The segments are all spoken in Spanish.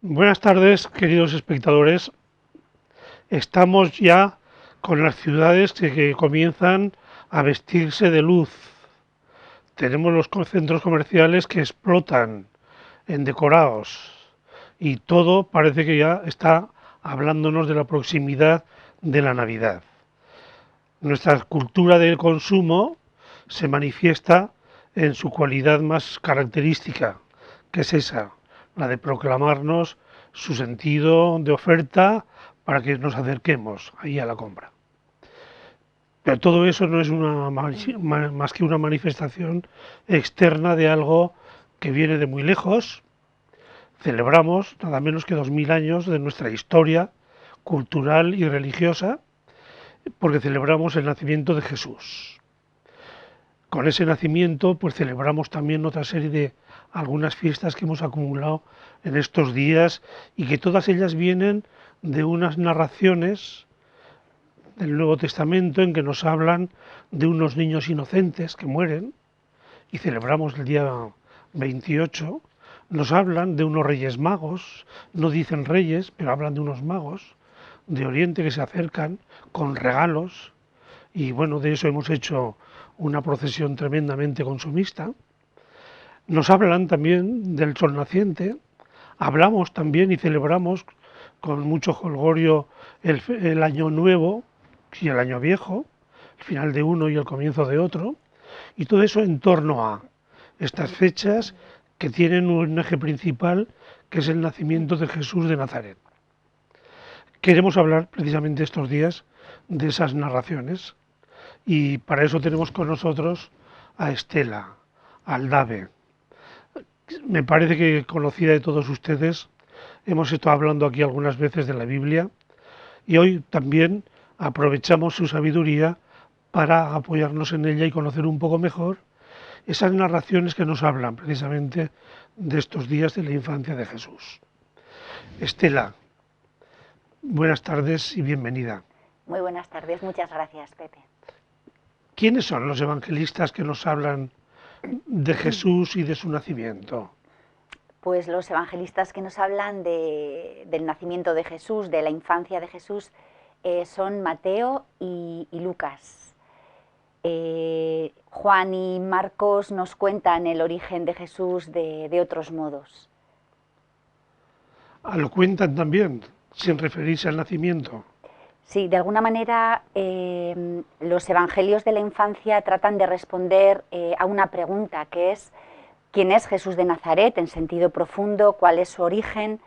Buenas tardes, queridos espectadores. Estamos ya con las ciudades que comienzan a vestirse de luz. Tenemos los centros comerciales que explotan en decorados y todo parece que ya está hablándonos de la proximidad de la Navidad. Nuestra cultura del consumo se manifiesta en su cualidad más característica, que es esa, la de proclamarnos su sentido de oferta para que nos acerquemos ahí a la compra. Pero todo eso no es más que una manifestación externa de algo que viene de muy lejos. Celebramos nada menos que 2000 años de nuestra historia cultural y religiosa, porque celebramos el nacimiento de Jesús. Con ese nacimiento pues celebramos también otra serie de algunas fiestas que hemos acumulado en estos días y que todas ellas vienen de unas narraciones del Nuevo Testamento en que nos hablan de unos niños inocentes que mueren y celebramos el día 28. Nos hablan de unos reyes magos, no dicen reyes, pero hablan de unos magos de Oriente que se acercan con regalos y bueno, de eso hemos hecho una procesión tremendamente consumista. Nos hablan también del sol naciente, hablamos también y celebramos con mucho jolgorio el año nuevo y el año viejo, el final de uno y el comienzo de otro, y todo eso en torno a estas fechas que tienen un eje principal que es el nacimiento de Jesús de Nazaret. Queremos hablar precisamente estos días de esas narraciones y para eso tenemos con nosotros a Estela Aldave. Me parece que conocida de todos ustedes, hemos estado hablando aquí algunas veces de la Biblia y hoy también aprovechamos su sabiduría para apoyarnos en ella y conocer un poco mejor esas narraciones que nos hablan precisamente de estos días de la infancia de Jesús. Estela, buenas tardes y bienvenida. Muy buenas tardes, muchas gracias, Pepe. ¿Quiénes son los evangelistas que nos hablan de Jesús y de su nacimiento? Pues los evangelistas que nos hablan del nacimiento de Jesús, de la infancia de Jesús, son Mateo y Lucas. Juan y Marcos nos cuentan el origen de Jesús de otros modos. Lo cuentan también, sin referirse al nacimiento. Sí, de alguna manera los evangelios de la infancia tratan de responder a una pregunta que es ¿quién es Jesús de Nazaret en sentido profundo? ¿Cuál es su origen?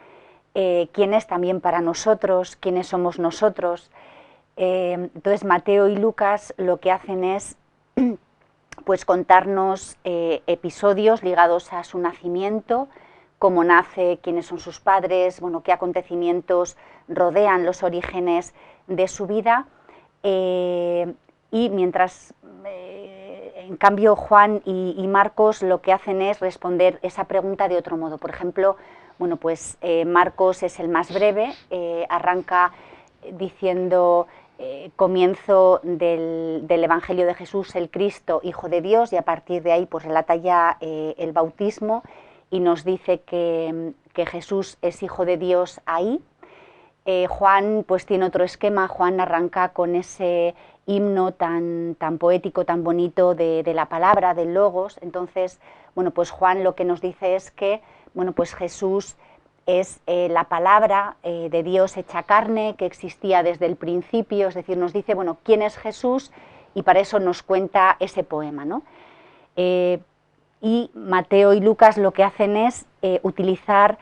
¿Quién es también para nosotros? ¿Quiénes somos nosotros? Entonces Mateo y Lucas lo que hacen es pues contarnos episodios ligados a su nacimiento, cómo nace, quiénes son sus padres, bueno, qué acontecimientos rodean los orígenes de su vida, y mientras en cambio Juan y Marcos lo que hacen es responder esa pregunta de otro modo. Por ejemplo, bueno, pues Marcos es el más breve, arranca diciendo comienzo del Evangelio de Jesús, el Cristo, Hijo de Dios, y a partir de ahí pues relata ya el bautismo y nos dice que Jesús es Hijo de Dios ahí. Juan pues tiene otro esquema. Juan arranca con ese himno tan poético, tan bonito de la palabra, del logos. Entonces, bueno, pues Juan lo que nos dice es que, bueno, pues Jesús es la palabra de Dios hecha carne, que existía desde el principio, es decir, nos dice, bueno, quién es Jesús, y para eso nos cuenta ese poema, ¿no? Y Mateo y Lucas lo que hacen es utilizar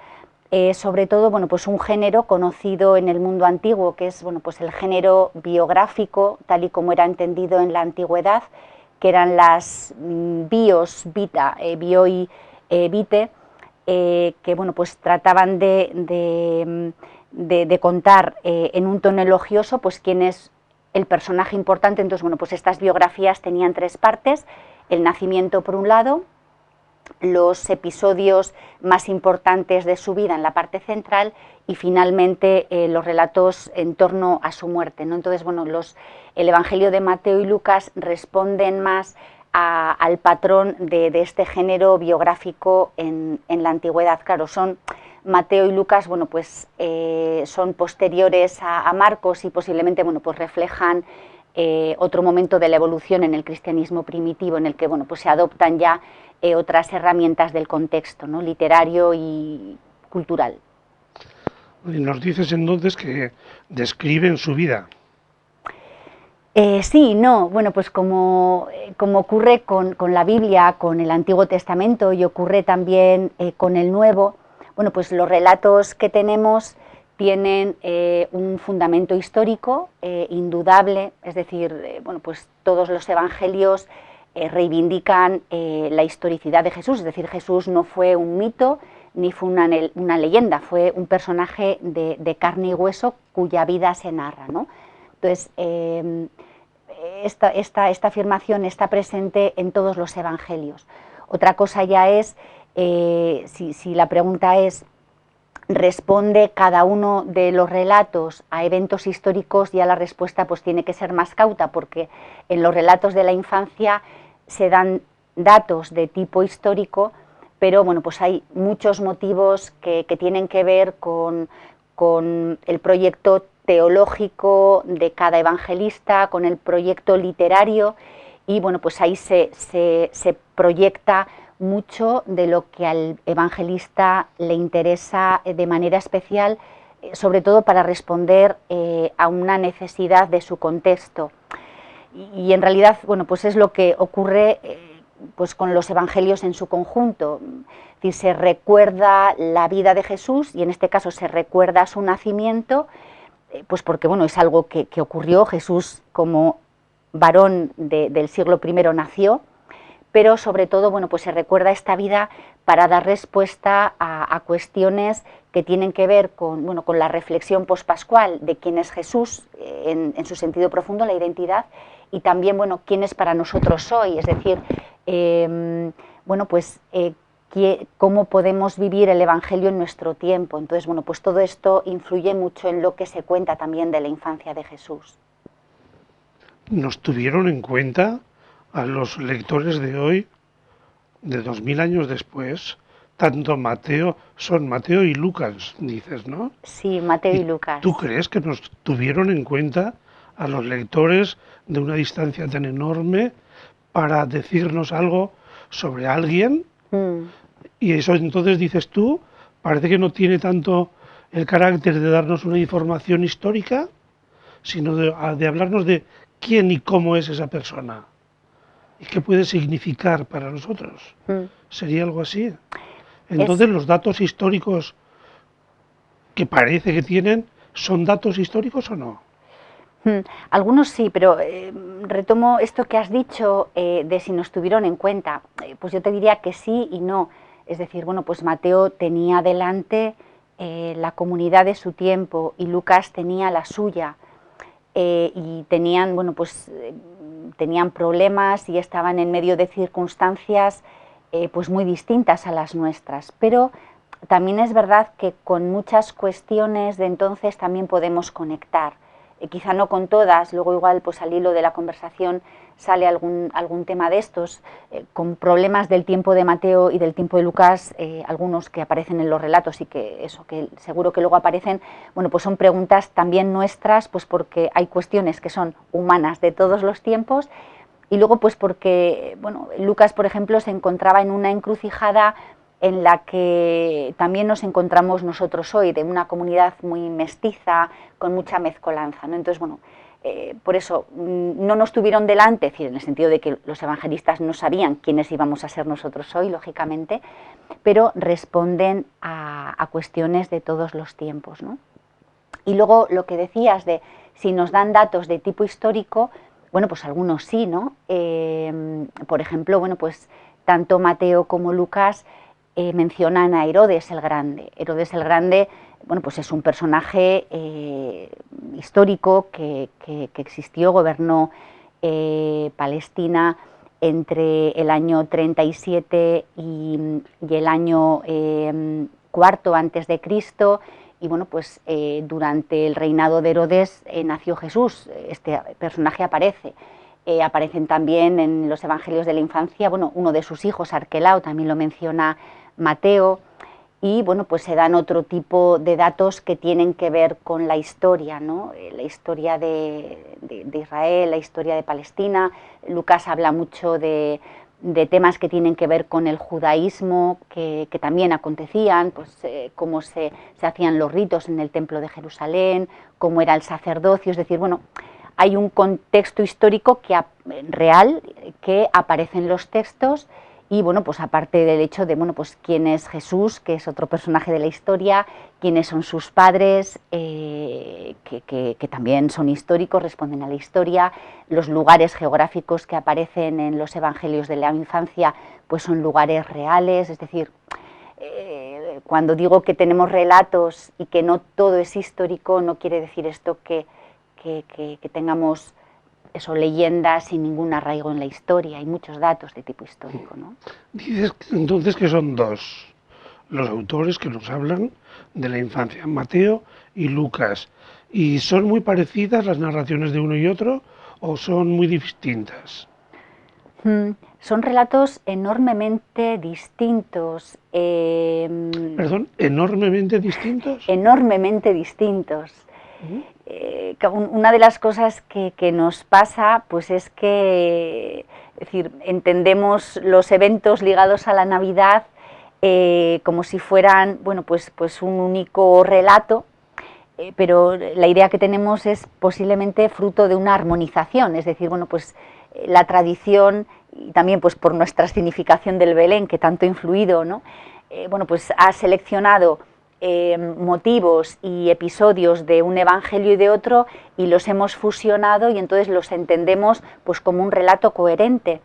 sobre todo, bueno, pues un género conocido en el mundo antiguo, que es, bueno, pues el género biográfico, tal y como era entendido en la antigüedad, que eran las bios, vita, bioi, vite, que, bueno, pues trataban de contar en un tono elogioso pues quién es el personaje importante. Entonces, bueno, pues estas biografías tenían tres partes: el nacimiento por un lado, los episodios más importantes de su vida en la parte central y finalmente los relatos en torno a su muerte, ¿no? Entonces, bueno, el Evangelio de Mateo y Lucas responden más al patrón de este género biográfico en la antigüedad. Claro, son Mateo y Lucas, bueno, pues son posteriores a Marcos y posiblemente, bueno, pues reflejan otro momento de la evolución en el cristianismo primitivo, en el que, bueno, pues se adoptan ya otras herramientas del contexto, ¿no?, literario y cultural. Y nos dices entonces que describen su vida. Sí y no. Bueno, pues como ocurre con la Biblia, con el Antiguo Testamento y ocurre también con el Nuevo, bueno, pues los relatos que tenemos tienen un fundamento histórico indudable, es decir, bueno, pues todos los evangelios reivindican la historicidad de Jesús, es decir, Jesús no fue un mito ni fue una leyenda, fue un personaje de carne y hueso cuya vida se narra, ¿no? Entonces, esta afirmación está presente en todos los evangelios. Otra cosa ya es, si la pregunta es, ¿responde cada uno de los relatos a eventos históricos? Ya la respuesta pues tiene que ser más cauta, porque en los relatos de la infancia se dan datos de tipo histórico, pero bueno, pues hay muchos motivos que tienen que ver con el proyecto teológico de cada evangelista, con el proyecto literario, y bueno, pues ahí se proyecta mucho de lo que al evangelista le interesa de manera especial, sobre todo para responder a una necesidad de su contexto. Y en realidad, bueno, pues es lo que ocurre pues con los evangelios en su conjunto. Es decir, se recuerda la vida de Jesús y en este caso se recuerda su nacimiento, pues porque bueno, es algo que ocurrió. Jesús como varón del siglo I nació, pero sobre todo bueno, pues se recuerda esta vida para dar respuesta a cuestiones que tienen que ver con, bueno, con la reflexión pospascual de quién es Jesús en su sentido profundo, la identidad, y también bueno, quién es para nosotros hoy, es decir, bueno, pues cómo podemos vivir el Evangelio en nuestro tiempo. Entonces, bueno, pues todo esto influye mucho en lo que se cuenta también de la infancia de Jesús. ¿Nos tuvieron en cuenta a los lectores de hoy, de 2000 años después? Tanto Mateo y Lucas, dices, ¿no? Sí, Mateo y ¿Y Lucas. tú crees que nos tuvieron en cuenta a los lectores de una distancia tan enorme para decirnos algo sobre alguien? Y eso entonces, dices tú, parece que no tiene tanto el carácter de darnos una información histórica, sino de hablarnos de quién y cómo es esa persona y qué puede significar para nosotros. ¿Sería algo así? Entonces, los datos históricos que parece que tienen, ¿son datos históricos o no? Algunos sí, pero retomo esto que has dicho de si nos tuvieron en cuenta. Pues yo te diría que sí y no. Es decir, bueno, pues Mateo tenía delante la comunidad de su tiempo y Lucas tenía la suya, y tenían, bueno, pues tenían problemas y estaban en medio de circunstancias pues muy distintas a las nuestras. Pero también es verdad que con muchas cuestiones de entonces también podemos conectar. Quizá no con todas, luego igual pues al hilo de la conversación sale algún tema de estos, con problemas del tiempo de Mateo y del tiempo de Lucas, algunos que aparecen en los relatos y que eso, que seguro que luego aparecen, bueno, pues son preguntas también nuestras, pues porque hay cuestiones que son humanas de todos los tiempos, y luego pues porque, bueno, Lucas, por ejemplo, se encontraba en una encrucijada en la que también nos encontramos nosotros hoy, de una comunidad muy mestiza, con mucha mezcolanza, ¿no? Entonces, bueno, por eso no nos tuvieron delante, es decir, en el sentido de que los evangelistas no sabían quiénes íbamos a ser nosotros hoy, lógicamente, pero responden a cuestiones de todos los tiempos, ¿no? Y luego lo que decías de si nos dan datos de tipo histórico, bueno, pues algunos sí, ¿no? Por ejemplo, bueno, pues tanto Mateo como Lucas mencionan a Herodes el Grande. Herodes el Grande, bueno, pues es un personaje histórico que existió, gobernó Palestina entre el año 37 y el año cuarto antes de Cristo, y bueno, pues durante el reinado de Herodes nació Jesús. Este personaje aparece. Aparecen también en los evangelios de la infancia, bueno, uno de sus hijos, Arquelao, también lo menciona Mateo, y bueno, pues se dan otro tipo de datos que tienen que ver con la historia, ¿no? La historia de Israel, la historia de Palestina. Lucas habla mucho de temas que tienen que ver con el judaísmo, que también acontecían, pues cómo se hacían los ritos en el templo de Jerusalén, cómo era el sacerdocio, es decir, bueno, hay un contexto histórico real que aparece en los textos. Y bueno, pues aparte del hecho de, bueno, pues quién es Jesús, que es otro personaje de la historia, quiénes son sus padres, que también son históricos, responden a la historia, los lugares geográficos que aparecen en los evangelios de la infancia, pues son lugares reales, es decir, cuando digo que tenemos relatos y que no todo es histórico, no quiere decir esto que tengamos eso, leyendas sin ningún arraigo en la historia, hay muchos datos de tipo histórico, ¿no? Dices entonces que son dos los autores que nos hablan de la infancia, Mateo y Lucas. ¿Y son muy parecidas las narraciones de uno y otro o son muy distintas? Son relatos enormemente distintos. ¿Perdón? ¿Enormemente distintos? Enormemente distintos. Una de las cosas que nos pasa pues es que entendemos los eventos ligados a la Navidad como si fueran pues un único relato, pero la idea que tenemos es posiblemente fruto de una armonización, es decir, bueno, pues la tradición y también pues por nuestra significación del Belén que tanto ha influido, ¿no? Bueno, pues ha seleccionado motivos y episodios de un evangelio y de otro y los hemos fusionado y entonces los entendemos pues como un relato coherente.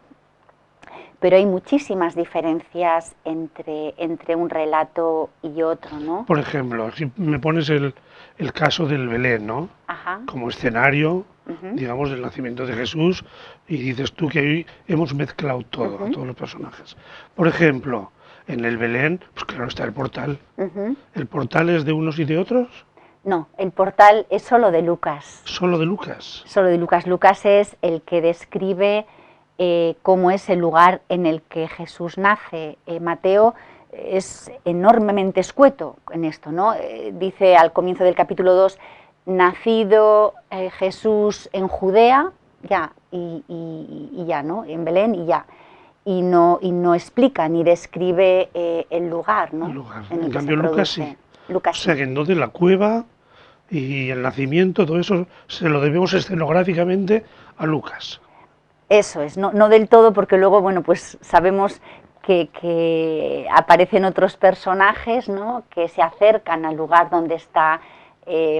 Pero hay muchísimas diferencias entre un relato y otro, ¿no? Por ejemplo, si me pones el caso del Belén, ¿no? Ajá. Como escenario, digamos, del nacimiento de Jesús, y dices tú que hoy hemos mezclado todo, todos los personajes. Por ejemplo, en el Belén, pues claro, está el portal. ¿El portal es de unos y de otros? No, el portal es solo de Lucas. ¿Solo de Lucas? Solo de Lucas. Lucas es el que describe cómo es el lugar en el que Jesús nace. Mateo es enormemente escueto en esto, ¿no? Dice al comienzo del capítulo 2, nacido Jesús en Judea, ya, y ya, ¿no? En Belén y ya. Y no explica ni describe el lugar, ¿no? El lugar. En cambio Lucas sí. Lucas, o sea que entonces la cueva y el nacimiento, todo eso se lo debemos escenográficamente a Lucas. Eso es, no del todo, porque luego, bueno, pues sabemos que aparecen otros personajes, ¿no? Que se acercan al lugar donde está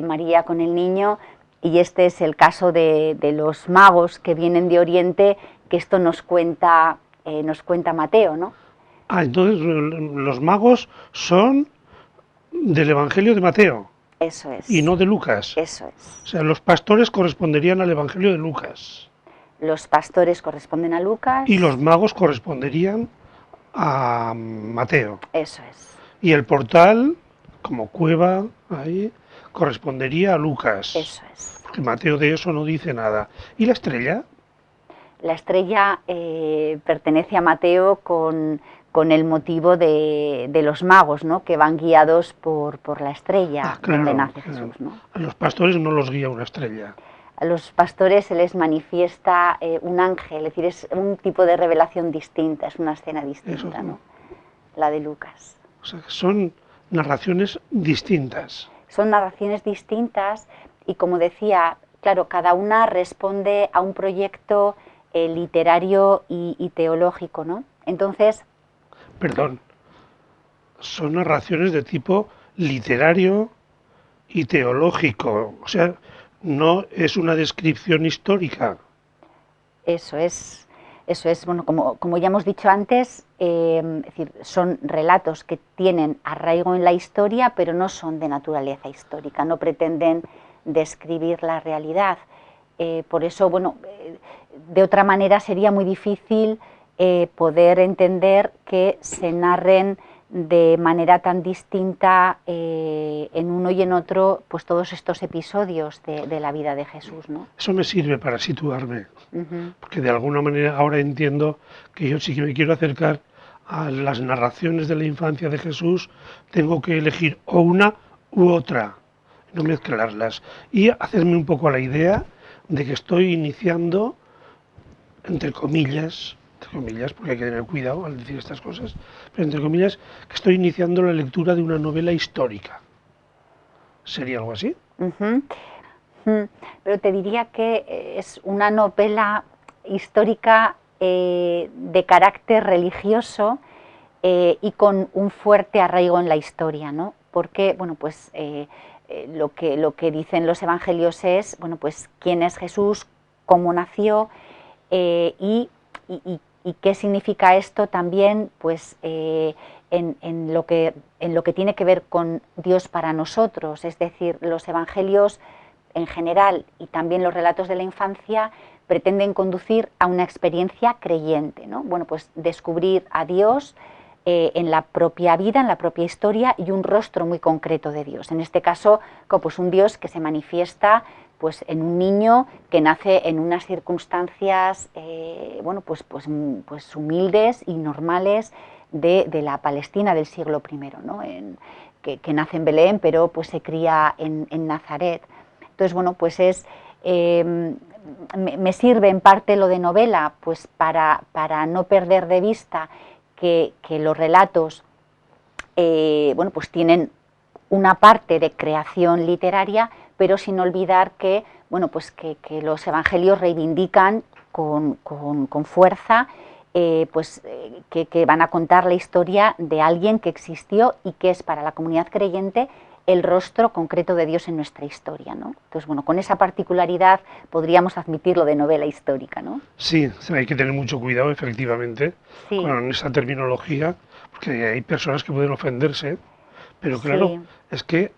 María con el niño, y este es el caso de los magos que vienen de Oriente, que esto nos cuenta Mateo, ¿no? Ah, entonces los magos son del Evangelio de Mateo. Eso es. Y no de Lucas. Eso es. O sea, los pastores corresponderían al Evangelio de Lucas. Los pastores corresponden a Lucas. Y los magos corresponderían a Mateo. Eso es. Y el portal, como cueva, ahí, correspondería a Lucas. Eso es. Porque Mateo de eso no dice nada. ¿Y la estrella? La estrella pertenece a Mateo con el motivo de los magos, ¿no? Que van guiados por la estrella donde nace Jesús, ¿no? A los pastores no los guía una estrella. A los pastores se les manifiesta un ángel, es decir, es un tipo de revelación distinta, es una escena distinta, ¿no? La de Lucas. O sea, son narraciones distintas. Son narraciones distintas y, como decía, claro, cada una responde a un proyecto literario y teológico, ¿no? Entonces... Perdón, son narraciones de tipo literario y teológico, o sea, no es una descripción histórica. Eso es, bueno, como ya hemos dicho antes, es decir, son relatos que tienen arraigo en la historia, pero no son de naturaleza histórica, no pretenden describir la realidad. Por eso, bueno, de otra manera sería muy difícil poder entender que se narren de manera tan distinta en uno y en otro, pues todos estos episodios de la vida de Jesús, ¿no? Eso me sirve para situarme, porque de alguna manera ahora entiendo que yo sí que me quiero acercar a las narraciones de la infancia de Jesús, tengo que elegir o una u otra, no mezclarlas, y hacerme un poco a la idea de que estoy iniciando, entre comillas, porque hay que tener cuidado al decir estas cosas, pero entre comillas, que estoy iniciando la lectura de una novela histórica. ¿Sería algo así? Ujú. Pero te diría que es una novela histórica de carácter religioso y con un fuerte arraigo en la historia, ¿no? Porque, bueno, pues lo que dicen los evangelios es, bueno, pues quién es Jesús, cómo nació y qué significa esto también, pues en lo que tiene que ver con Dios para nosotros. Es decir, los evangelios en general y también los relatos de la infancia pretenden conducir a una experiencia creyente, ¿no? Bueno, pues descubrir a Dios en la propia vida, en la propia historia y un rostro muy concreto de Dios. En este caso, pues un Dios que se manifiesta pues en un niño que nace en unas circunstancias bueno, pues humildes y normales de la Palestina del siglo I, ¿no? Que nace en Belén, pero pues se cría en Nazaret. Entonces, bueno, pues me sirve en parte lo de novela, pues para no perder de vista que los relatos bueno, pues tienen una parte de creación literaria, pero sin olvidar que, bueno, pues que los evangelios reivindican con fuerza que van a contar la historia de alguien que existió y que es para la comunidad creyente el rostro concreto de Dios en nuestra historia, ¿no? Entonces, bueno, con esa particularidad podríamos admitirlo de novela histórica, ¿no? Sí, hay que tener mucho cuidado, efectivamente, Sí, con esa terminología, porque hay personas que pueden ofenderse, pero claro, sí, es que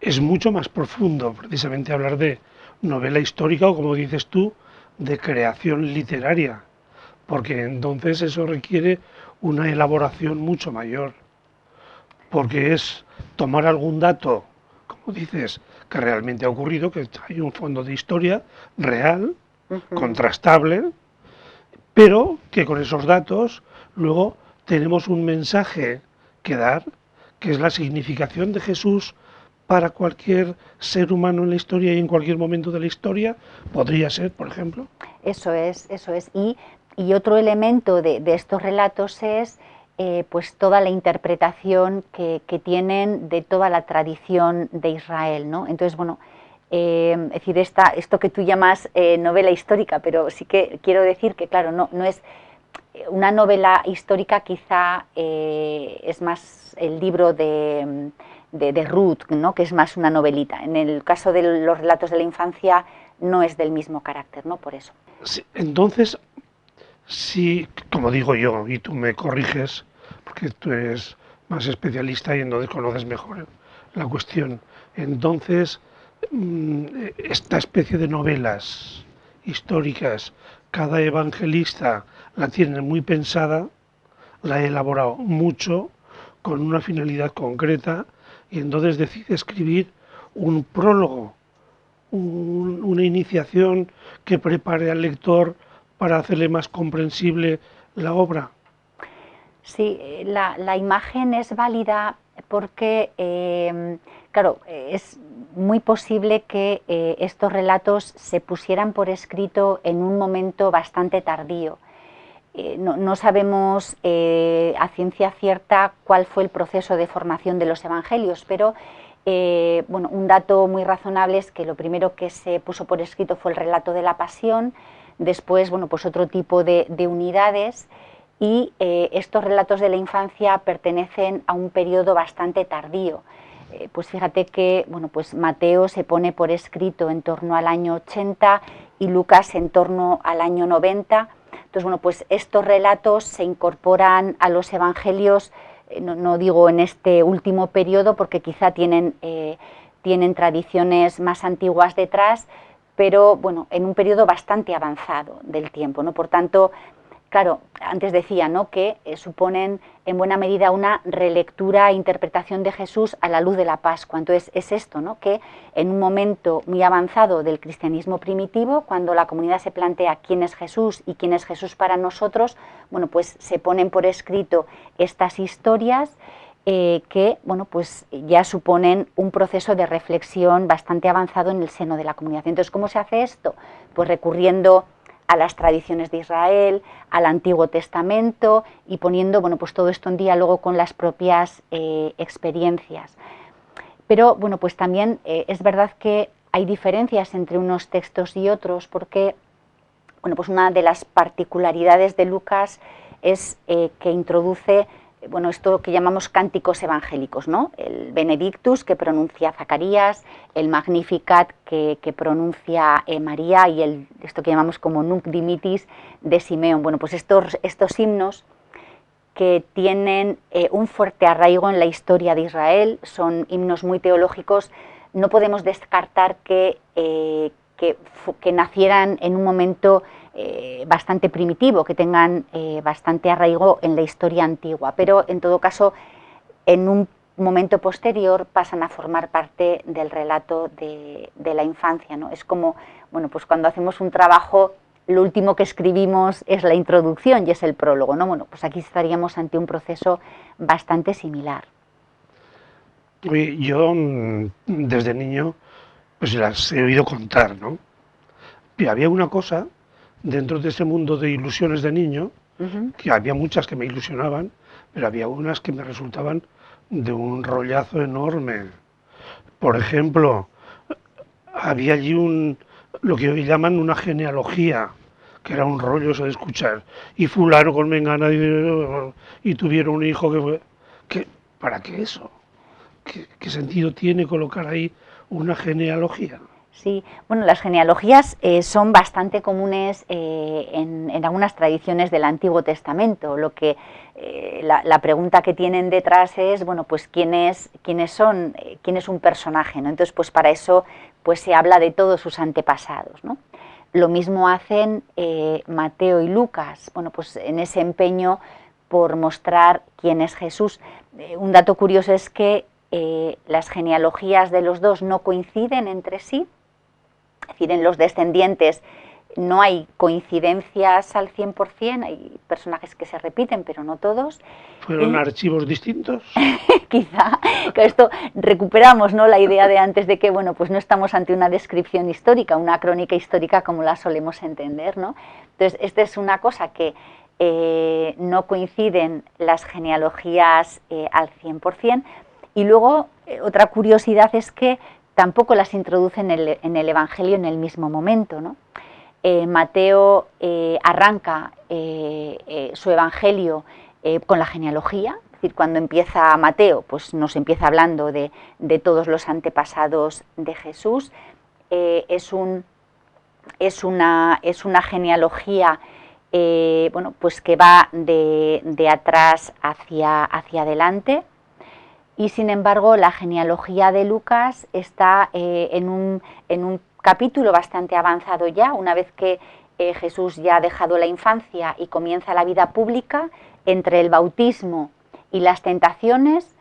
es mucho más profundo precisamente hablar de novela histórica o, como dices tú, de creación literaria, porque entonces eso requiere una elaboración mucho mayor, porque es tomar algún dato, como dices, que realmente ha ocurrido, que hay un fondo de historia real, ujú, contrastable, pero que con esos datos luego tenemos un mensaje que dar, que es la significación de Jesús para cualquier ser humano en la historia y en cualquier momento de la historia, podría ser, por ejemplo. eso es, eso es. Y otro elemento de estos relatos es pues toda la interpretación que tienen de toda la tradición de Israel, ¿no? Entonces, bueno, es decir, esto que tú llamas novela histórica, pero sí que quiero decir que, claro, no es una novela histórica, quizá es más el libro de Ruth, ¿no? Que es más una novelita. En el caso de los relatos de la infancia no es del mismo carácter, ¿no? Por eso. Sí, entonces, si, como digo yo, y tú me corriges, porque tú eres más especialista y entonces conoces mejor la cuestión, entonces, esta especie de novelas históricas, cada evangelista la tiene muy pensada, la ha elaborado mucho, con una finalidad concreta, y entonces decide escribir un prólogo, una iniciación que prepare al lector para hacerle más comprensible la obra. Sí, la imagen es válida porque, claro, es muy posible que estos relatos se pusieran por escrito en un momento bastante tardío. No sabemos a ciencia cierta cuál fue el proceso de formación de los evangelios, pero bueno, un dato muy razonable es que lo primero que se puso por escrito fue el relato de la pasión, después, bueno, pues otro tipo de unidades, y estos relatos de la infancia pertenecen a un periodo bastante tardío. Pues fíjate que, bueno, pues Mateo se pone por escrito en torno al año 80 y Lucas en torno al año 90. Entonces, bueno, pues estos relatos se incorporan a los evangelios, no digo en este último periodo, porque quizá tienen tradiciones más antiguas detrás, pero bueno, en un periodo bastante avanzado del tiempo, ¿no? Por tanto, claro, antes decía, ¿no?, que suponen en buena medida una relectura e interpretación de Jesús a la luz de la Pascua. Entonces es esto, ¿no?, que en un momento muy avanzado del cristianismo primitivo, cuando la comunidad se plantea quién es Jesús y quién es Jesús para nosotros, bueno, pues se ponen por escrito estas historias que, bueno, pues ya suponen un proceso de reflexión bastante avanzado en el seno de la comunidad. Entonces, ¿cómo se hace esto? Pues recurriendo a las tradiciones de Israel, al Antiguo Testamento y poniendo, bueno, pues todo esto en diálogo con las propias experiencias. Pero, bueno, pues también es verdad que hay diferencias entre unos textos y otros, porque, bueno, pues una de las particularidades de Lucas es que introduce, bueno, esto que llamamos cánticos evangélicos, ¿no? El Benedictus, que pronuncia Zacarías, el Magnificat, que pronuncia María, y esto que llamamos como Nunc Dimittis de Simeón. Bueno, pues estos himnos que tienen un fuerte arraigo en la historia de Israel, son himnos muy teológicos, no podemos descartar que nacieran en un momento bastante primitivo, que tengan bastante arraigo en la historia antigua, pero en todo caso en un momento posterior pasan a formar parte del relato de la infancia, ¿no? Es como, bueno, pues cuando hacemos un trabajo, lo último que escribimos es la introducción y es el prólogo, ¿no? Bueno, pues aquí estaríamos ante un proceso bastante similar. Yo desde niño pues las he oído contar, ¿no? Y había una cosa dentro de ese mundo de ilusiones de niño, que había muchas que me ilusionaban, pero había unas que me resultaban de un rollazo enorme. Por ejemplo, había allí lo que hoy llaman una genealogía, que era un rollo eso de escuchar, y fulano con mengana y tuvieron un hijo que fue... ¿Para qué eso? ¿Qué sentido tiene colocar ahí una genealogía? Sí, bueno, las genealogías son bastante comunes en algunas tradiciones del Antiguo Testamento. Lo que la pregunta que tienen detrás es, bueno, pues quién es un personaje, ¿no? Entonces, pues para eso, pues se habla de todos sus antepasados, ¿no? Lo mismo hacen Mateo y Lucas, bueno, pues en ese empeño por mostrar quién es Jesús. Un dato curioso es que las genealogías de los dos no coinciden entre sí. Es decir, en los descendientes no hay coincidencias al 100%, hay personajes que se repiten, pero no todos. ¿Fueron archivos distintos? Quizá, que esto recuperamos, ¿no?, la idea de antes de que, bueno, pues no estamos ante una descripción histórica, una crónica histórica como la solemos entender, ¿no? Entonces, esta es una cosa que no coinciden las genealogías al 100%. Y luego, otra curiosidad es que tampoco las introducen en el Evangelio en el mismo momento, ¿no? Mateo arranca su Evangelio con la genealogía, es decir, cuando empieza Mateo, pues nos empieza hablando de todos los antepasados de Jesús. Es una genealogía bueno, pues que va de atrás hacia adelante. Y sin embargo, la genealogía de Lucas está en un capítulo bastante avanzado ya, una vez que Jesús ya ha dejado la infancia y comienza la vida pública. Entre el bautismo y las tentaciones,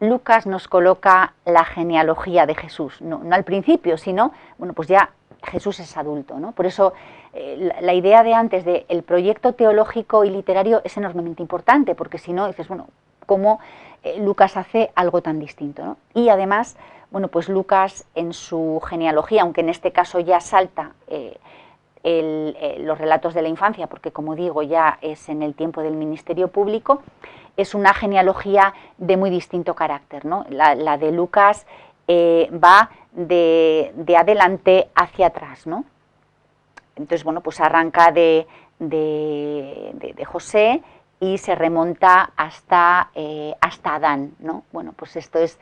Lucas nos coloca la genealogía de Jesús, no al principio, sino, bueno, pues ya Jesús es adulto, ¿no? Por eso la idea de antes del proyecto teológico y literario es enormemente importante, porque si no, dices, bueno, ¿cómo Lucas hace algo tan distinto, ¿no? Y además, bueno, pues Lucas en su genealogía, aunque en este caso ya salta los relatos de la infancia, porque como digo, ya es en el tiempo del ministerio público, es una genealogía de muy distinto carácter, ¿no? La de Lucas va de adelante hacia atrás, ¿no? Entonces, bueno, pues arranca de José y se remonta hasta Adán, ¿no? Bueno, pues esto es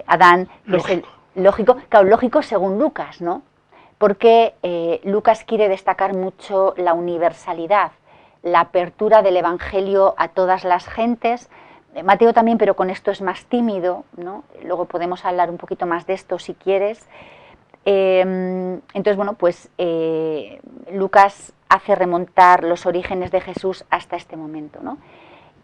Adán, que es lógico según Lucas, ¿no? Porque Lucas quiere destacar mucho la universalidad, la apertura del Evangelio a todas las gentes. Mateo también, pero con esto es más tímido, ¿no? Luego podemos hablar un poquito más de esto si quieres. Entonces, bueno, pues Lucas hace remontar los orígenes de Jesús hasta este momento, ¿no?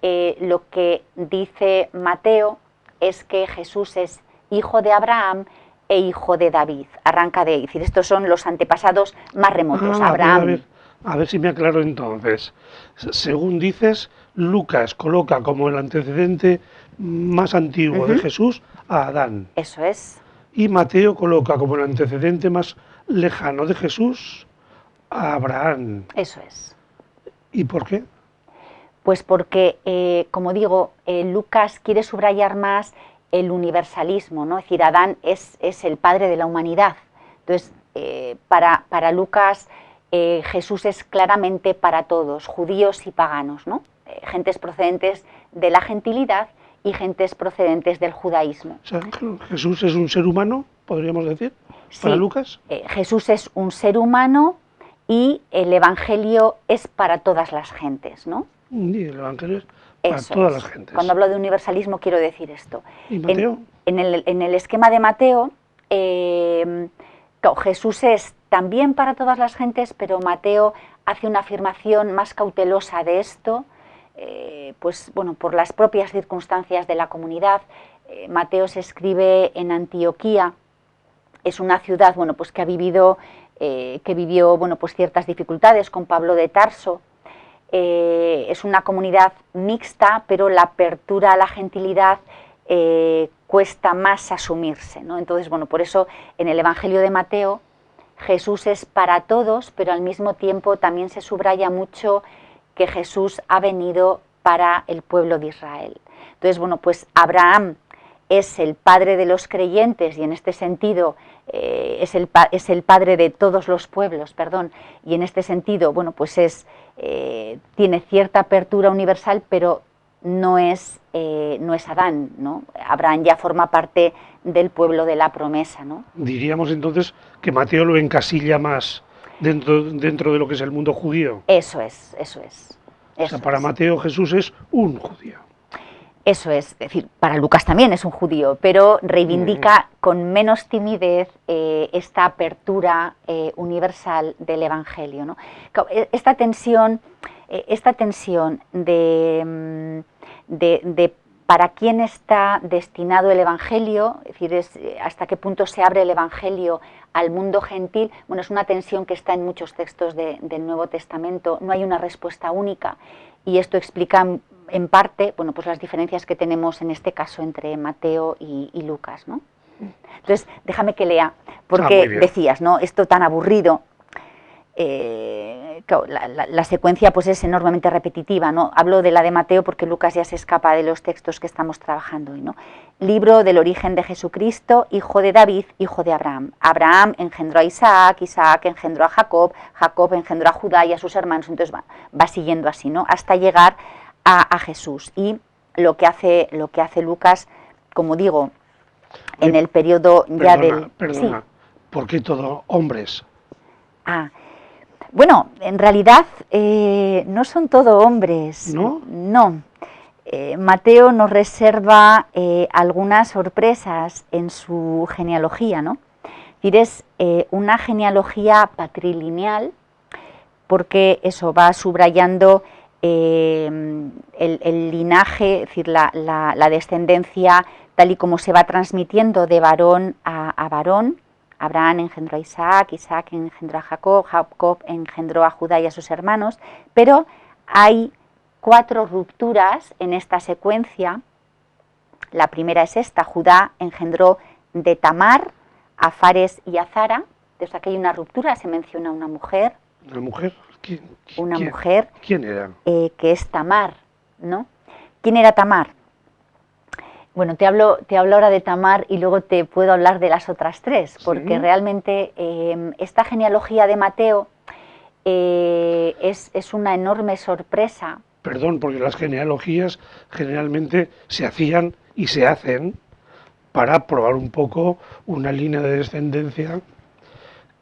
Lo que dice Mateo es que Jesús es hijo de Abraham e hijo de David. Arranca de ahí. Es decir, estos son los antepasados más remotos. Abraham. A ver si me aclaro entonces. Según dices, Lucas coloca como el antecedente más antiguo de Jesús a Adán. Eso es. Y Mateo coloca como el antecedente más lejano de Jesús a Abraham. Eso es. ¿Y por qué? Pues porque, como digo, Lucas quiere subrayar más el universalismo, ¿no? Es decir, Adán es el padre de la humanidad. Entonces, para Lucas, Jesús es claramente para todos, judíos y paganos, ¿no? Gentes procedentes de la gentilidad y gentes procedentes del judaísmo. O sea, Jesús es un ser humano, podríamos decir, para Lucas. Jesús es un ser humano y el Evangelio es para todas las gentes, ¿no? Y el Evangelio es para todas las gentes. Cuando hablo de universalismo quiero decir esto. ¿Y Mateo? En el esquema de Mateo, Jesús es también para todas las gentes, pero Mateo hace una afirmación más cautelosa de esto, pues bueno, por las propias circunstancias de la comunidad. Mateo se escribe en Antioquía, es una ciudad, bueno, pues que vivió, bueno, pues ciertas dificultades con Pablo de Tarso. Es una comunidad mixta, pero la apertura a la gentilidad cuesta más asumirse, ¿no? Entonces, bueno, por eso en el Evangelio de Mateo Jesús es para todos, pero al mismo tiempo también se subraya mucho que Jesús ha venido para el pueblo de Israel. Entonces, bueno, pues Abraham es el padre de los creyentes y en este sentido es el padre de todos los pueblos, perdón, y en este sentido, bueno, pues tiene cierta apertura universal, pero no es Adán, ¿no? Abraham ya forma parte del pueblo de la promesa, ¿no? Diríamos entonces que Mateo lo encasilla más dentro de lo que es el mundo judío. Eso es. O sea, para Mateo Jesús es un judío. Eso es decir, para Lucas también es un judío, pero reivindica con menos timidez esta apertura universal del Evangelio, ¿no? Esta tensión de para quién está destinado el Evangelio, es decir, hasta qué punto se abre el Evangelio al mundo gentil, bueno, es una tensión que está en muchos textos del Nuevo Testamento, no hay una respuesta única, y esto explica en parte, bueno, pues las diferencias que tenemos en este caso entre Mateo y Lucas, ¿no? Entonces, déjame que lea, porque decías, ¿no? Esto tan aburrido, la secuencia pues es enormemente repetitiva, ¿no? Hablo de la de Mateo porque Lucas ya se escapa de los textos que estamos trabajando hoy, ¿no? Libro del origen de Jesucristo, hijo de David, hijo de Abraham. Abraham engendró a Isaac, Isaac engendró a Jacob, Jacob engendró a Judá y a sus hermanos, entonces va siguiendo así, ¿no? Hasta llegar a Jesús. Y lo que hace Lucas, como digo, en el periodo ya Perdona, sí. ¿Por qué todo hombres? Bueno, en realidad no son todo hombres. ¿No? No. Mateo nos reserva algunas sorpresas en su genealogía, ¿no? Es una genealogía patrilineal, porque eso va subrayando el linaje, es decir, la descendencia tal y como se va transmitiendo de varón a varón. Abraham engendró a Isaac, Isaac engendró a Jacob, Jacob engendró a Judá y a sus hermanos, pero hay 4 rupturas en esta secuencia. La primera es esta: Judá engendró de Tamar a Fares y a Zara. Entonces aquí hay una ruptura, se menciona una mujer. ¿Una mujer? Una mujer. ¿Quién era? Que es Tamar, ¿no? ¿Quién era Tamar? Bueno, te hablo ahora de Tamar y luego te puedo hablar de las otras 3, porque realmente esta genealogía de Mateo es una enorme sorpresa. Perdón, porque las genealogías generalmente se hacían y se hacen para probar un poco una línea de descendencia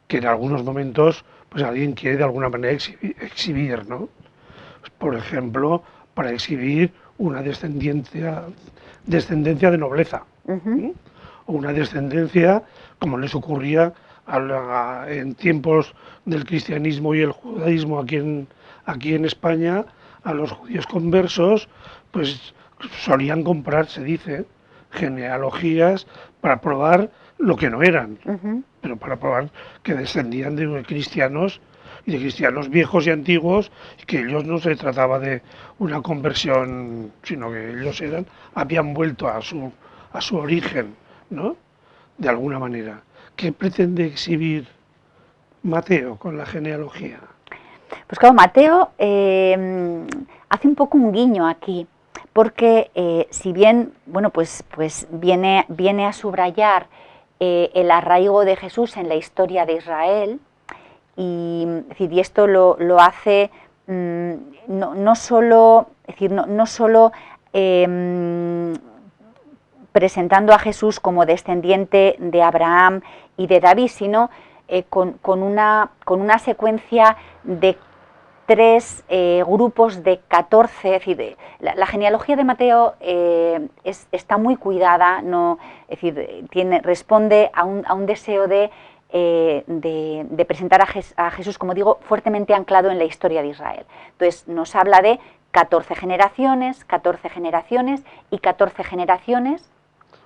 que en algunos momentos pues alguien quiere de alguna manera exhibir, ¿no? Por ejemplo, para exhibir una descendencia de nobleza, o una descendencia como les ocurría en tiempos del cristianismo y el judaísmo aquí en España, a los judíos conversos, pues solían comprar, se dice, genealogías para probar lo que no eran, pero para probar que descendían de cristianos y de cristianos viejos y antiguos, y que ellos no se trataba de una conversión, sino que ellos habían vuelto a su origen, ¿no? De alguna manera. ¿Qué pretende exhibir Mateo con la genealogía? Pues claro, Mateo hace un poco un guiño aquí, porque si bien, bueno, pues viene a subrayar el arraigo de Jesús en la historia de Israel, y esto lo hace no solo, presentando a Jesús como descendiente de Abraham y de David, sino con una secuencia de tres grupos de 14, es decir, la genealogía de Mateo está muy cuidada, no, es decir, responde a un deseo de presentar a Jesús, como digo, fuertemente anclado en la historia de Israel. Entonces nos habla de 14 generaciones y 14 generaciones.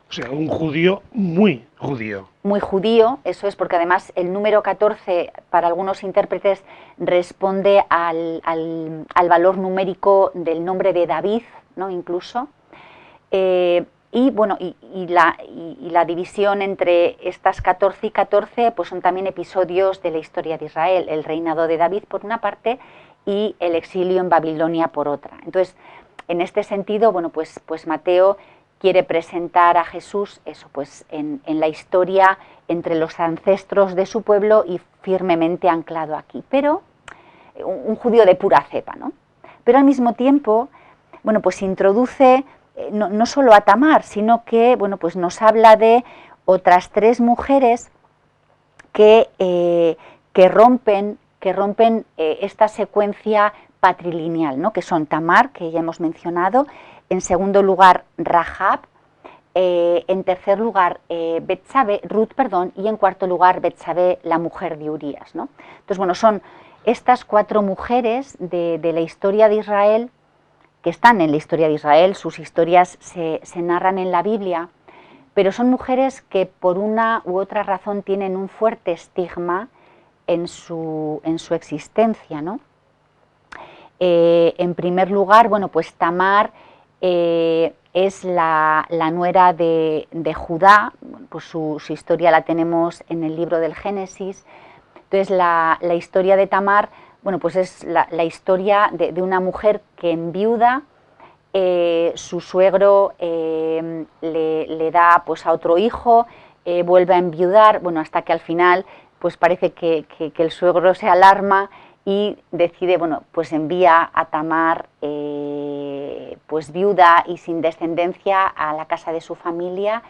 O sea, un judío muy judío. Muy judío, eso es, porque además el número 14 para algunos intérpretes responde al valor numérico del nombre de David, ¿no? Incluso. Y bueno, la división entre estas 14 y 14 pues son también episodios de la historia de Israel, el reinado de David por una parte y el exilio en Babilonia por otra. Entonces, en este sentido, bueno, pues Mateo quiere presentar a Jesús eso, pues en la historia entre los ancestros de su pueblo y firmemente anclado aquí, pero un judío de pura cepa, ¿no? Pero al mismo tiempo, bueno, pues introduce no solo a Tamar, sino que, bueno, pues nos habla de otras tres mujeres que rompen esta secuencia patrilineal, ¿no? Que son Tamar, que ya hemos mencionado, en segundo lugar Rahab, en tercer lugar Ruth, y en cuarto lugar Betsabé, la mujer de Urías, ¿no? Entonces, bueno, son estas cuatro mujeres de la historia de Israel, que están en la historia de Israel, sus historias se narran en la Biblia, pero son mujeres que por una u otra razón tienen un fuerte estigma en su existencia, ¿no? En primer lugar, bueno, pues Tamar es la nuera de Judá, pues su historia la tenemos en el libro del Génesis. Entonces la historia de Tamar, bueno, pues es la historia de una mujer que enviuda, su suegro le da pues a otro hijo, vuelve a enviudar, bueno, hasta que al final pues parece que el suegro se alarma y decide, bueno, pues envía a Tamar pues viuda y sin descendencia a la casa de su familia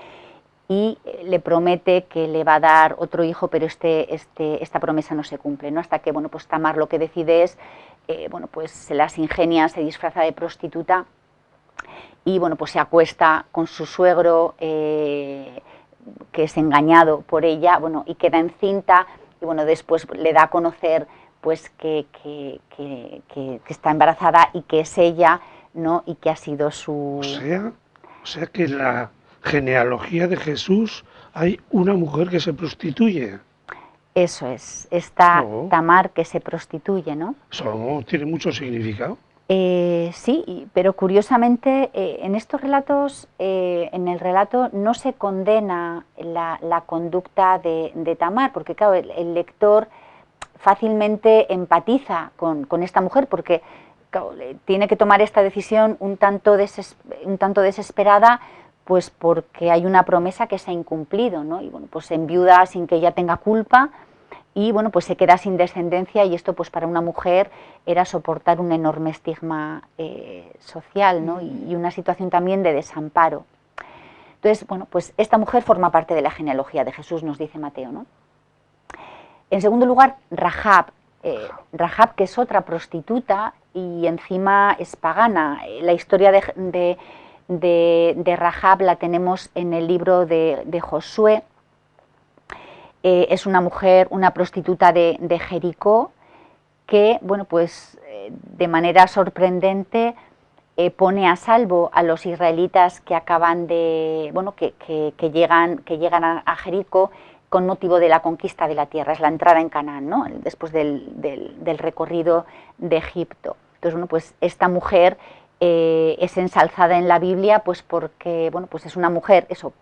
y le promete que le va a dar otro hijo, pero esta promesa no se cumple, ¿no? Hasta que, bueno, pues Tamar lo que decide es, bueno, pues se las ingenia, se disfraza de prostituta y, bueno, pues se acuesta con su suegro, que es engañado por ella, bueno, y queda encinta, y, bueno, después le da a conocer pues que está embarazada y que es ella, ¿no? Y que ha sido su... O sea que en la genealogía de Jesús hay una mujer que se prostituye. Eso es, esta Tamar que se prostituye, ¿no? Eso tiene mucho significado. Sí, pero curiosamente en estos relatos, en el relato no se condena la conducta de Tamar, porque claro, el lector fácilmente empatiza con esta mujer, porque claro, tiene que tomar esta decisión un tanto desesperada, pues porque hay una promesa que se ha incumplido, ¿no? Y bueno, pues se enviuda sin que ella tenga culpa y bueno, pues se queda sin descendencia, y esto pues para una mujer era soportar un enorme estigma social, ¿no? Y una situación también de desamparo. Entonces, bueno, pues esta mujer forma parte de la genealogía de Jesús, nos dice Mateo, ¿no? En segundo lugar, Rahab, que es otra prostituta y encima es pagana. La historia de Rahab la tenemos en el libro de Josué. Es una mujer, una prostituta de Jericó, que, bueno, pues de manera sorprendente pone a salvo a los israelitas que acaban de, bueno, que llegan a Jericó con motivo de la conquista de la tierra, es la entrada en Canaán, ¿no? Después del recorrido de Egipto. Entonces, bueno, pues esta mujer es ensalzada en la Biblia, pues porque, bueno, pues es una mujer, eso,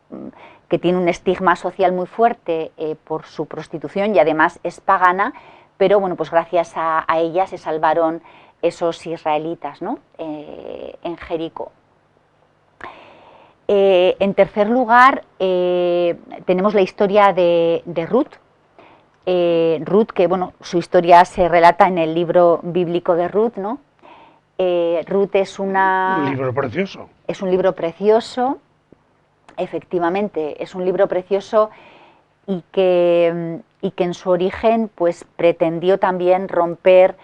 que tiene un estigma social muy fuerte por su prostitución y además es pagana, pero bueno, pues gracias a ella se salvaron esos israelitas, ¿no? En Jericó. En tercer lugar, tenemos la historia de Ruth. Ruth, que bueno, su historia se relata en el libro bíblico de Ruth, ¿no? Ruth es Un libro precioso. Es un libro precioso, efectivamente, es un libro precioso y que en su origen pues pretendió también romper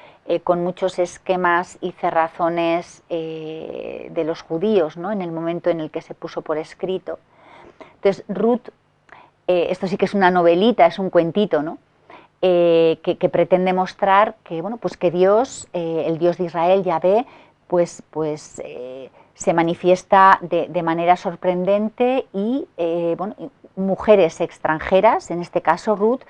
con muchos esquemas y cerrazones de los judíos, ¿no? En el momento en el que se puso por escrito. Entonces, Ruth, esto sí que es una novelita, es un cuentito, ¿no? Que pretende mostrar que, bueno, pues que Dios, el Dios de Israel, Yahvé, pues se manifiesta de manera sorprendente y, bueno, mujeres extranjeras, en este caso Ruth,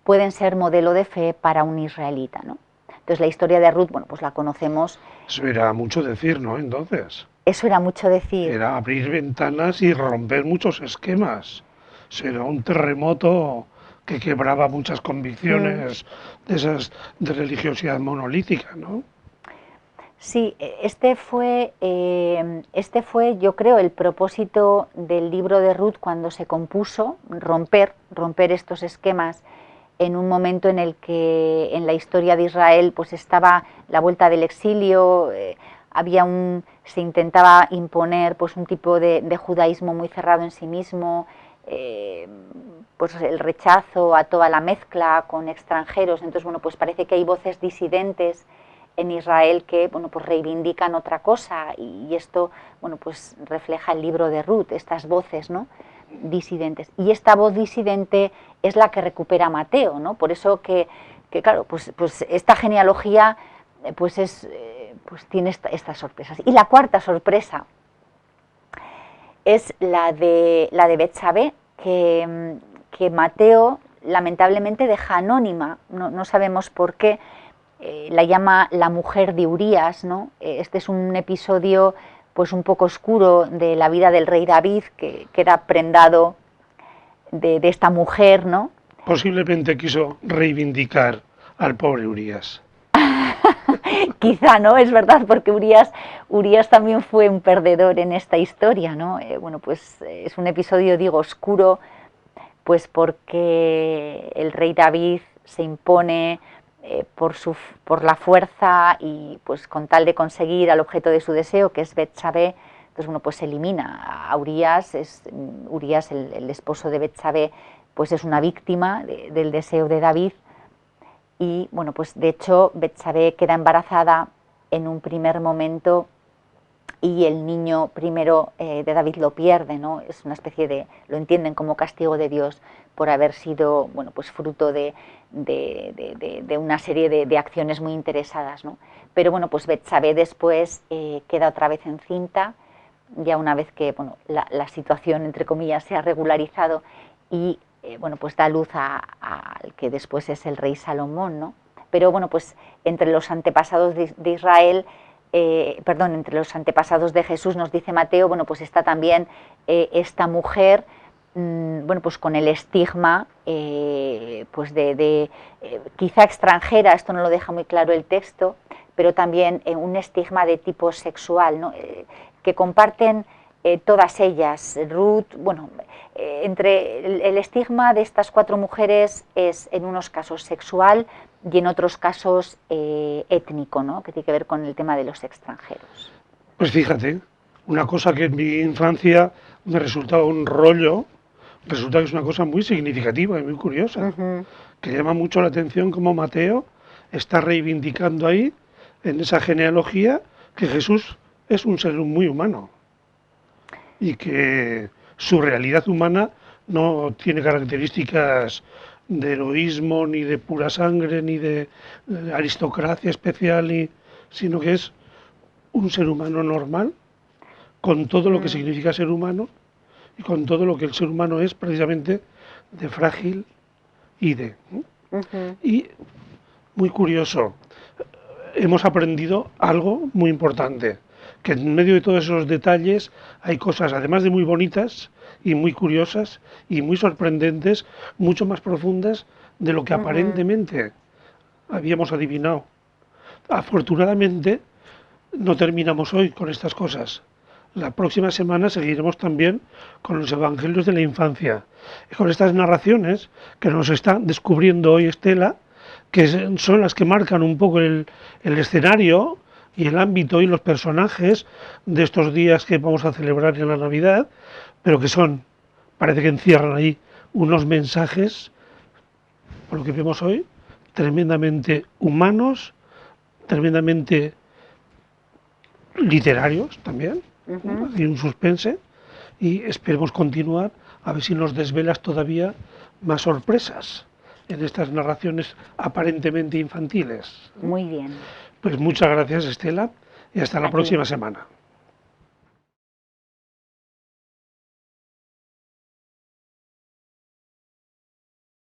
pueden ser modelo de fe para un israelita, ¿no? Entonces la historia de Ruth, bueno, pues la conocemos. Eso era mucho decir, ¿no? Entonces. Eso era mucho decir. Era abrir ventanas y romper muchos esquemas. Eso era un terremoto que quebraba muchas convicciones de esas de religiosidad monolítica, ¿no? Sí, este fue, yo creo, el propósito del libro de Ruth cuando se compuso, romper estos esquemas en un momento en el que en la historia de Israel pues estaba la vuelta del exilio, se intentaba imponer pues un tipo de judaísmo muy cerrado en sí mismo, pues el rechazo a toda la mezcla con extranjeros. Entonces, bueno, pues parece que hay voces disidentes en Israel que, bueno, pues reivindican otra cosa, y esto, bueno, pues refleja el libro de Ruth, estas voces, ¿no?, disidentes. Y esta voz disidente es la que recupera Mateo, ¿no? Por eso que claro, pues esta genealogía pues tiene estas sorpresas. Y la cuarta sorpresa es la de Betsabé, que Mateo lamentablemente deja anónima, no sabemos por qué. La llama la mujer de Urías, ¿no? Este es un episodio pues un poco oscuro de la vida del rey David, que queda prendado de esta mujer, ¿no? Posiblemente quiso reivindicar al pobre Urías. Quizá, ¿no? Es verdad, porque Urías también fue un perdedor en esta historia, ¿no? Bueno, pues es un episodio, digo, oscuro, pues porque el rey David se impone por la fuerza y pues con tal de conseguir al objeto de su deseo, que es Betsabé. Entonces, bueno, pues elimina a Urías. Urías, el esposo de Betsabé, pues es una víctima del deseo de David. Y bueno, pues de hecho Betsabé queda embarazada en un primer momento y el niño primero de David lo pierde, ¿no? Es una especie de, lo entienden como castigo de Dios por haber sido, bueno, pues fruto de una serie de acciones muy interesadas, ¿no? Pero bueno, pues Betsabé después queda otra vez encinta, ya una vez que, bueno, la situación, entre comillas, se ha regularizado, y bueno, pues da luz al que después es el rey Salomón, ¿no? Pero bueno, pues entre los antepasados de Israel, entre los antepasados de Jesús, nos dice Mateo, bueno, pues está también esta mujer, bueno, pues con el estigma, pues quizá extranjera, esto no lo deja muy claro el texto, pero también un estigma de tipo sexual, ¿no? Que comparten todas ellas. Ruth, bueno, entre el estigma de estas cuatro mujeres es en unos casos sexual y en otros casos étnico, ¿no?, que tiene que ver con el tema de los extranjeros. Pues fíjate, una cosa que en mi infancia me resultaba un rollo, resulta que es una cosa muy significativa y muy curiosa, que llama mucho la atención como Mateo está reivindicando ahí, en esa genealogía, que Jesús es un ser muy humano y que su realidad humana no tiene características de heroísmo, ni de pura sangre, ni de aristocracia especial, sino que es un ser humano normal, con todo lo que significa ser humano y con todo lo que el ser humano es precisamente de frágil y de... Y muy curioso, hemos aprendido algo muy importante, que en medio de todos esos detalles hay cosas, además de muy bonitas y muy curiosas y muy sorprendentes, mucho más profundas de lo que aparentemente habíamos adivinado. Afortunadamente, no terminamos hoy con estas cosas. La próxima semana seguiremos también con los evangelios de la infancia, con estas narraciones que nos está descubriendo hoy Estela, que son las que marcan un poco el escenario y el ámbito y los personajes de estos días que vamos a celebrar en la Navidad, pero que parece que encierran ahí unos mensajes, por lo que vemos hoy, tremendamente humanos, tremendamente literarios también, y un suspense, y esperemos continuar a ver si nos desvelas todavía más sorpresas en estas narraciones aparentemente infantiles. Muy bien. Pues muchas gracias, Estela, y hasta la próxima semana.